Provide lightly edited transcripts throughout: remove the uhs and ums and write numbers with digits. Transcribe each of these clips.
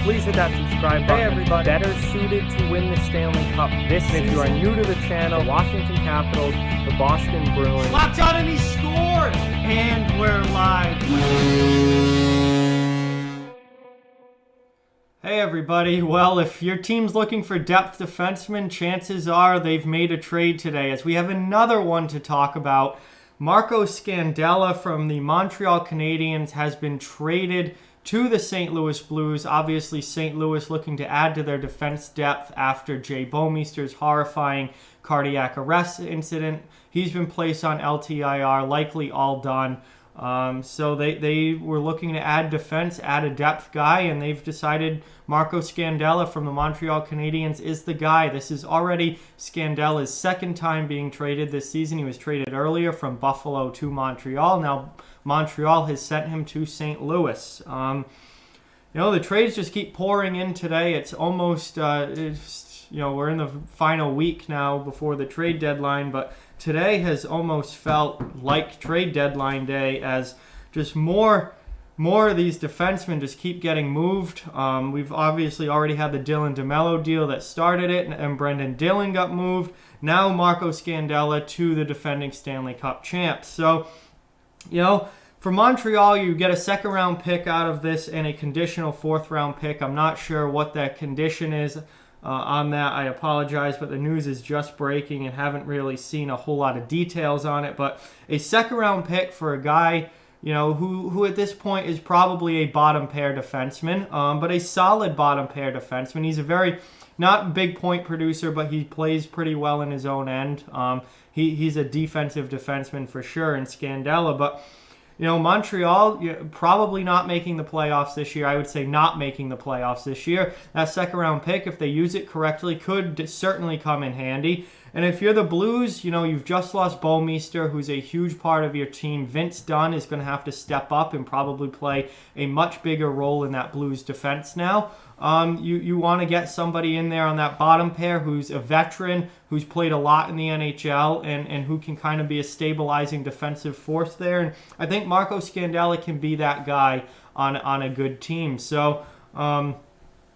please hit that subscribe button. Hey everybody, better suited to win the Stanley Cup this season. If you are new to the channel, Washington Capitals, the Boston Bruins. Locked on and he scored! And we're live. Hey everybody, well, if your team's looking for depth defensemen, chances are they've made a trade today, as we have another one to talk about. Marco Scandella from the Montreal Canadiens has been traded to the St. Louis Blues. Obviously, St. Louis looking to add to their defense depth after Jay Bouwmeester's horrifying cardiac arrest incident. He's been placed on LTIR, likely all done. So they were looking to add defense, add a depth guy, and they've decided Marco Scandella from the Montreal Canadiens is the guy. This is already Scandella's second time being traded this season. He was traded earlier from Buffalo to Montreal. Now Montreal has sent him to St. Louis. The trades just keep pouring in today. It's almost, we're in the final week now before the trade deadline, but today has almost felt like trade deadline day, as just more of these defensemen just keep getting moved. We've obviously already had the Dylan DeMello deal that started it, and Brendan Dillon got moved. Now Marco Scandella to the defending Stanley Cup champs. So, for Montreal, you get a second-round pick out of this and a conditional fourth-round pick. I'm not sure what that condition is. On that, I apologize, but the news is just breaking and haven't really seen a whole lot of details on it. But a second-round pick for a guy, who at this point is probably a bottom-pair defenseman, but a solid bottom-pair defenseman. He's a very, not big point producer, but he plays pretty well in his own end. He's a defensive defenseman for sure in Scandella, but Montreal probably not making the playoffs this year. I would say not making the playoffs this year. That second-round pick, if they use it correctly, could certainly come in handy. And if you're the Blues, you've just lost Bouwmeester, who's a huge part of your team. Vince Dunn is going to have to step up and probably play a much bigger role in that Blues defense now. You want to get somebody in there on that bottom pair who's a veteran, who's played a lot in the NHL, and who can kind of be a stabilizing defensive force there. And I think Marco Scandella can be that guy on a good team. So,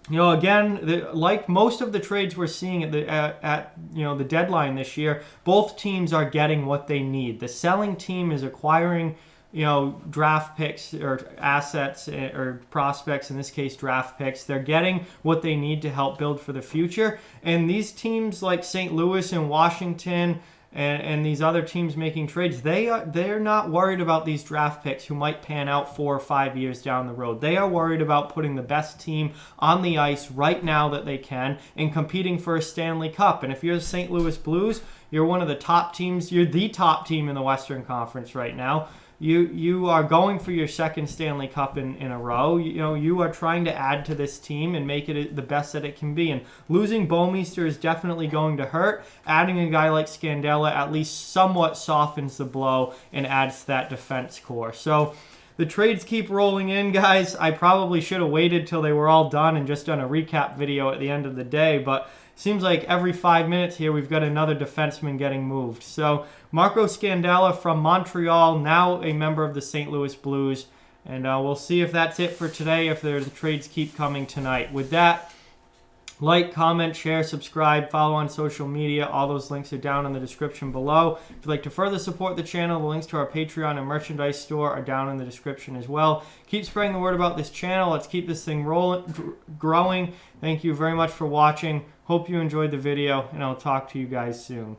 again, like most of the trades we're seeing at the deadline this year, both teams are getting what they need. The selling team is acquiring draft picks or assets or prospects, in this case draft picks. They're getting what they need to help build for the future. And these teams like St. Louis and Washington and these other teams making trades, they're not worried about these draft picks who might pan out 4 or 5 years down the road. They are worried about putting the best team on the ice right now that they can and competing for a Stanley Cup. And if you're the St. Louis Blues, you're one of the top teams. You're the top team in the Western Conference right now. You are going for your second Stanley Cup in a row. You are trying to add to this team and make it the best that it can be. And losing Bouwmeester is definitely going to hurt. Adding a guy like Scandella at least somewhat softens the blow and adds to that defense core. So the trades keep rolling in, guys. I probably should have waited till they were all done and just done a recap video at the end of the day, but seems like every 5 minutes here we've got another defenseman getting moved. So Marco Scandella from Montreal, now a member of the St. Louis Blues. And we'll see if that's it for today, if the trades keep coming tonight. With that, like, comment, share, subscribe, follow on social media. All those links are down in the description below. If you'd like to further support the channel, the links to our Patreon and merchandise store are down in the description as well. Keep spreading the word about this channel. Let's keep this thing growing. Thank you very much for watching. Hope you enjoyed the video, and I'll talk to you guys soon.